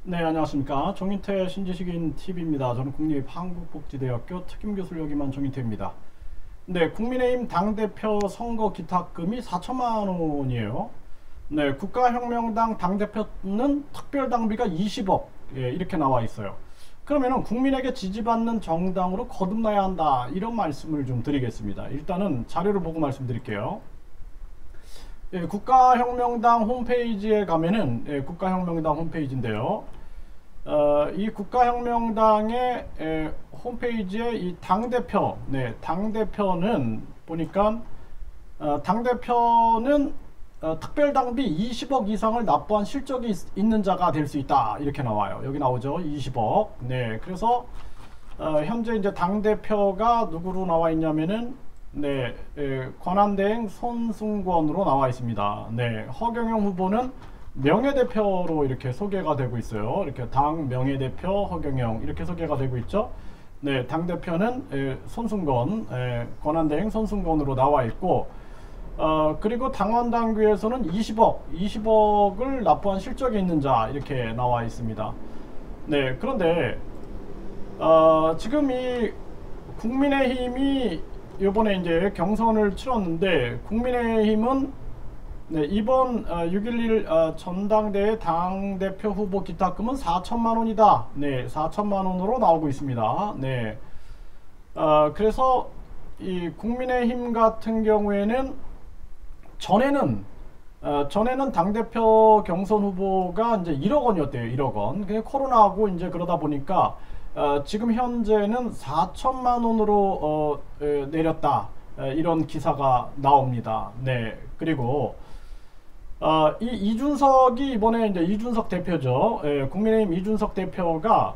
네, 안녕하십니까. 정인태 신지식인 TV입니다. 저는 국립한국복지대학교 특임교수를 역임한 정인태입니다. 네, 국민의힘 당대표 선거 기탁금이 4천만 원이에요. 네, 국가혁명당 당대표는 특별당비가 20억, 이렇게 나와 있어요. 그러면은 국민에게 지지받는 정당으로 거듭나야 한다, 이런 말씀을 좀 드리겠습니다. 일단은 자료를 보고 말씀드릴게요. 국가혁명당 홈페이지에 가면은, 국가혁명당 홈페이지인데요. 이 국가혁명당의 홈페이지에 이 당대표, 당대표는 보니까, 당대표는 특별당비 20억 이상을 납부한 실적이 있는 자가 될 수 있다, 이렇게 나와요. 여기 나오죠, 20억. 네, 그래서 현재 이제 당대표가 누구로 나와 있냐면은, 권한대행 손승권으로 나와 있습니다. 네, 허경영 후보는 명예대표로 이렇게 소개가 되고 있어요. 이렇게 당 명예대표 허경영 이렇게 소개가 되고 있죠. 네, 당대표는 손승권, 권한대행 손승권으로 나와 있고, 그리고 당원당규에서는 20억을 납부한 실적이 있는 자 이렇게 나와 있습니다. 네, 그런데 지금 이 국민의힘이 이번에 이제 경선을 치렀는데, 국민의힘은 이번 6.11 전당대회 당대표 후보 기탁금은 4천만 원이다. 네, 4천만 원으로 나오고 있습니다. 네, 그래서 이 국민의힘 같은 경우에는 전에는 당대표 경선 후보가 이제 1억 원이었대요. 1억 원. 근데 코로나하고 이제 그러다 보니까 지금 현재는 4천만 원으로 내렸다, 이런 기사가 나옵니다. 네, 그리고 이 이준석이 이번에 이제 이준석 대표죠. 국민의힘 이준석 대표가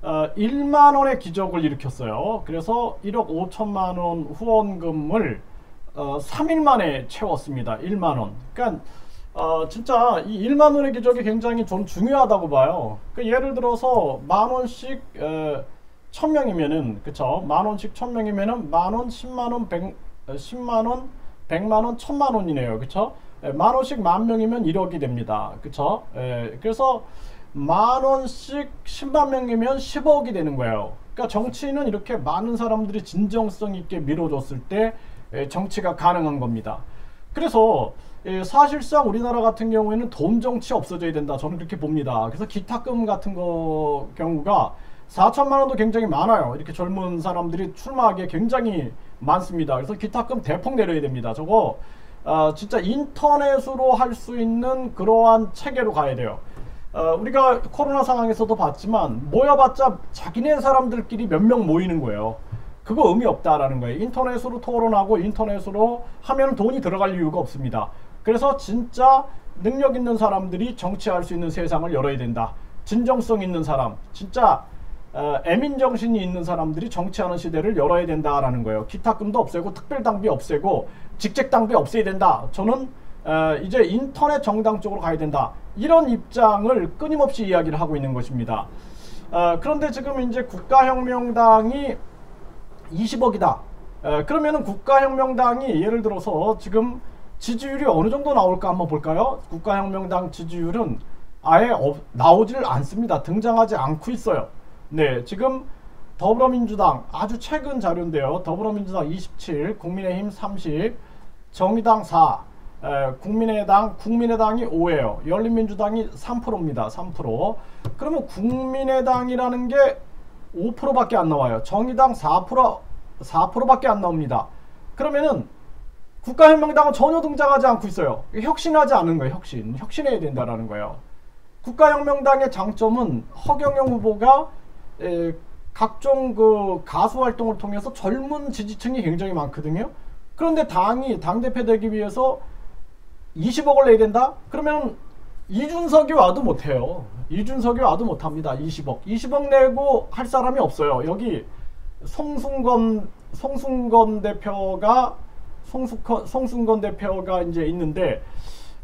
1만 원의 기적을 일으켰어요. 그래서 1억 5천만 원 후원금을 3일 만에 채웠습니다. 1만 원. 그러니까 진짜 이 1만 원의 기적이 굉장히 좀 중요하다고 봐요. 그러니까 예를 들어서 만 원씩 1000명이면은, 그쵸? 만 원씩 1000명이면은 만 원, 10만 원, 10만 원, 100만 원, 1000만 원이네요. 그쵸? 만 원씩 만 명이면 1억이 됩니다. 그쵸? 그래서 만 원씩 10만 명이면 10억이 되는 거예요. 그러니까 정치는 이렇게 많은 사람들이 진정성 있게 밀어줬을 때 정치가 가능한 겁니다. 그래서 사실상 우리나라 같은 경우에는 돈 정치 없어져야 된다, 저는 그렇게 봅니다. 그래서 기탁금 같은 경우가 4천만 원도 굉장히 많아요. 이렇게 젊은 사람들이 출마하기에 굉장히 많습니다. 그래서 기탁금 대폭 내려야 됩니다. 저거 진짜 인터넷으로 할 수 있는 그러한 체계로 가야 돼요. 우리가 코로나 상황에서도 봤지만 모여봤자 자기네 사람들끼리 몇 명 모이는 거예요. 그거 의미 없다라는 거예요. 인터넷으로 토론하고 인터넷으로 하면 돈이 들어갈 이유가 없습니다. 그래서 진짜 능력 있는 사람들이 정치할 수 있는 세상을 열어야 된다. 진정성 있는 사람, 진짜 애민정신이 있는 사람들이 정치하는 시대를 열어야 된다라는 거예요. 기탁금도 없애고 특별당비 없애고 직책당비 없애야 된다. 저는 이제 인터넷 정당 쪽으로 가야 된다, 이런 입장을 끊임없이 이야기를 하고 있는 것입니다. 그런데 지금 이제 국가혁명당이 20억이다. 그러면은 국가혁명당이 예를 들어서 지금 지지율이 어느 정도 나올까 한번 볼까요? 국가혁명당 지지율은 아예 나오지를 않습니다. 등장하지 않고 있어요. 네, 지금 더불어민주당 아주 최근 자료인데요. 더불어민주당 27, 국민의힘 30, 정의당 4, 국민의당이 5예요. 열린민주당이 3%입니다. 3%. 그러면 국민의당이라는 게 5%밖에 안 나와요. 정의당 4%밖에 안 나옵니다. 그러면은 국가혁명당은 전혀 등장하지 않고 있어요. 혁신하지 않은 거예요. 혁신해야 된다라는 거예요. 국가혁명당의 장점은 허경영 후보가 각종 그 가수 활동을 통해서 젊은 지지층이 굉장히 많거든요. 그런데 당대표 되기 위해서 20억을 내야 된다? 그러면 이준석이 와도 못해요. 이준석이 와도 못합니다. 20억 내고 할 사람이 없어요. 여기 송승건 대표가 이제 있는데,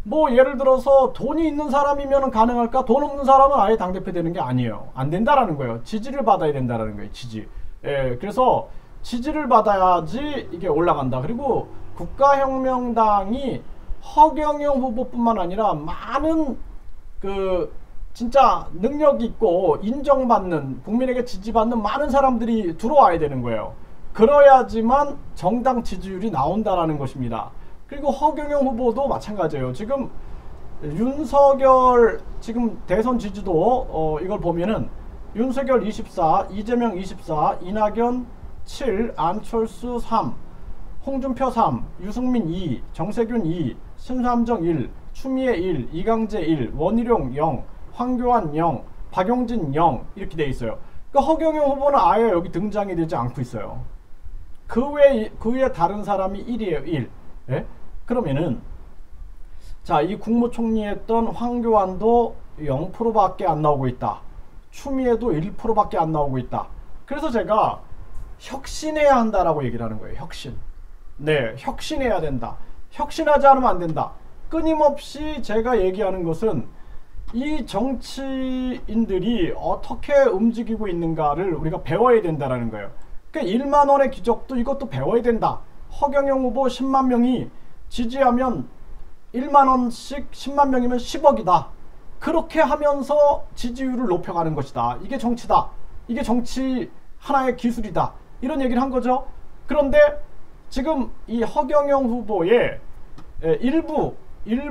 뭐 예를 들어서 돈이 있는 사람이면 가능할까? 돈 없는 사람은 아예 당대표 되는 게 아니에요. 안 된다라는 거예요. 지지를 받아야 된다라는 거예요. 그래서 지지를 받아야지 이게 올라간다. 그리고 국가혁명당이 허경영 후보뿐만 아니라 많은 그 진짜 능력 있고 인정받는, 국민에게 지지받는 많은 사람들이 들어와야 되는 거예요. 그래야지만 정당 지지율이 나온다라는 것입니다. 그리고 허경영 후보도 마찬가지예요. 지금 윤석열 지금 대선 지지도 이걸 보면은 윤석열 24, 이재명 24, 이낙연 7, 안철수 3, 홍준표 3, 유승민 2, 정세균 2, 신삼정 1, 추미애 1, 이강재 1, 원희룡 0, 황교안 0, 박용진 0 이렇게 돼 있어요. 그러니까 허경영 후보는 아예 여기 등장이 되지 않고 있어요. 그 외에 다른 사람이 1이에요. 1. 예? 그러면은 자, 이 국무총리 했던 황교안도 0%밖에 안 나오고 있다. 추미애도 1%밖에 안 나오고 있다. 그래서 제가 혁신해야 한다라고 얘기를 하는 거예요. 혁신. 네, 혁신해야 된다. 혁신하지 않으면 안 된다. 끊임없이 제가 얘기하는 것은 이 정치인들이 어떻게 움직이고 있는가를 우리가 배워야 된다라는 거예요. 그러니까 1만 원의 기적도 이것도 배워야 된다. 허경영 후보 10만 명이 지지하면 1만 원씩 10만 명이면 10억이다. 그렇게 하면서 지지율을 높여가는 것이다. 이게 정치다. 이게 정치 하나의 기술이다. 이런 얘기를 한 거죠. 그런데 지금 이 허경영 후보의 일부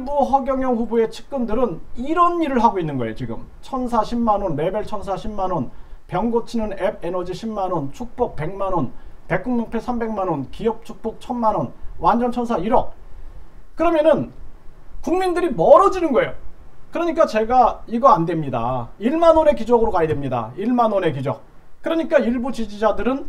허경영 후보의 측근들은 이런 일을 하고 있는 거예요. 지금 1000사 10만원, 레벨 1000사 10만원, 병 고치는 앱 에너지 10만원, 축복 100만원, 백국명패 300만원, 기업 축복 1000만원, 완전 천사 1억. 그러면은 국민들이 멀어지는 거예요. 그러니까 제가 이거 안 됩니다. 1만원의 기적으로 가야 됩니다. 1만원의 기적. 그러니까 일부 지지자들은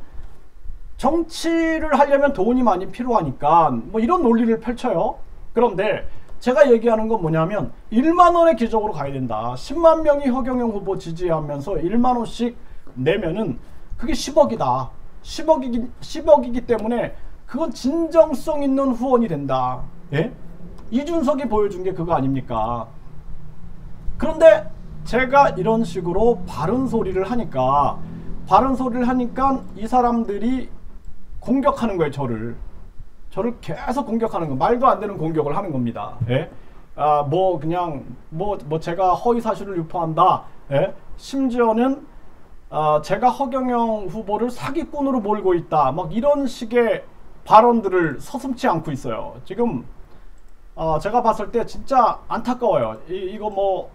정치를 하려면 돈이 많이 필요하니까 뭐 이런 논리를 펼쳐요. 그런데 제가 얘기하는 건 뭐냐면 1만원의 기적으로 가야 된다. 10만 명이 허경영 후보 지지하면서 1만원씩 내면은 그게 10억이다. 10억이기 때문에 그건 진정성 있는 후원이 된다. 예? 이준석이 보여준 게 그거 아닙니까? 그런데 제가 이런 식으로 바른 소리를 하니까 이 사람들이 공격하는 거예요. 저를 계속 공격하는 거, 말도 안 되는 공격을 하는 겁니다. 예? 뭐 그냥 뭐 제가 허위 사실을 유포한다. 예? 심지어는 제가 허경영 후보를 사기꾼으로 몰고 있다. 막 이런 식의 발언들을 서슴지 않고 있어요. 지금 제가 봤을 때 진짜 안타까워요. 이거 뭐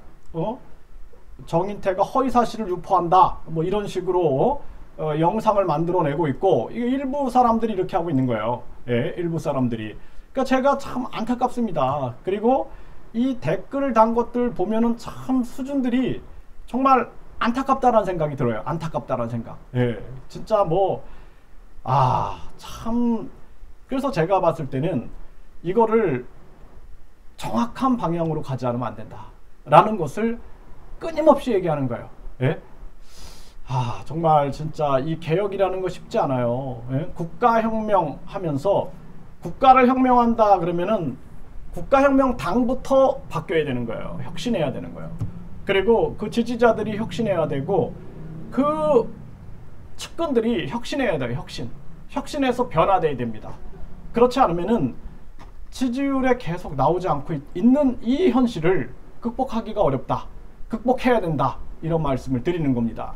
정인태가 허위 사실을 유포한다. 뭐 이런 식으로 영상을 만들어내고 있고, 이게 일부 사람들이 이렇게 하고 있는 거예요. 예, 일부 사람들이. 그러니까 제가 참 안타깝습니다. 그리고 이 댓글을 단 것들 보면은 참 수준들이 정말 안타깝다라는 생각이 들어요. 안타깝다라는 생각. 예, 진짜 뭐 참. 그래서 제가 봤을 때는 이거를 정확한 방향으로 가지 않으면 안 된다 라는 것을 끊임없이 얘기하는 거예요. 예? 정말 진짜 이 개혁이라는 거 쉽지 않아요. 예? 국가혁명 하면서 국가를 혁명한다 그러면은 국가혁명 당부터 바뀌어야 되는 거예요. 혁신해야 되는 거예요. 그리고 그 지지자들이 혁신해야 되고 그 측근들이 혁신해야 돼요. 혁신해서 변화돼야 됩니다. 그렇지 않으면은 지지율에 계속 나오지 않고 있는 이 현실을 극복하기가 어렵다. 극복해야 된다. 이런 말씀을 드리는 겁니다.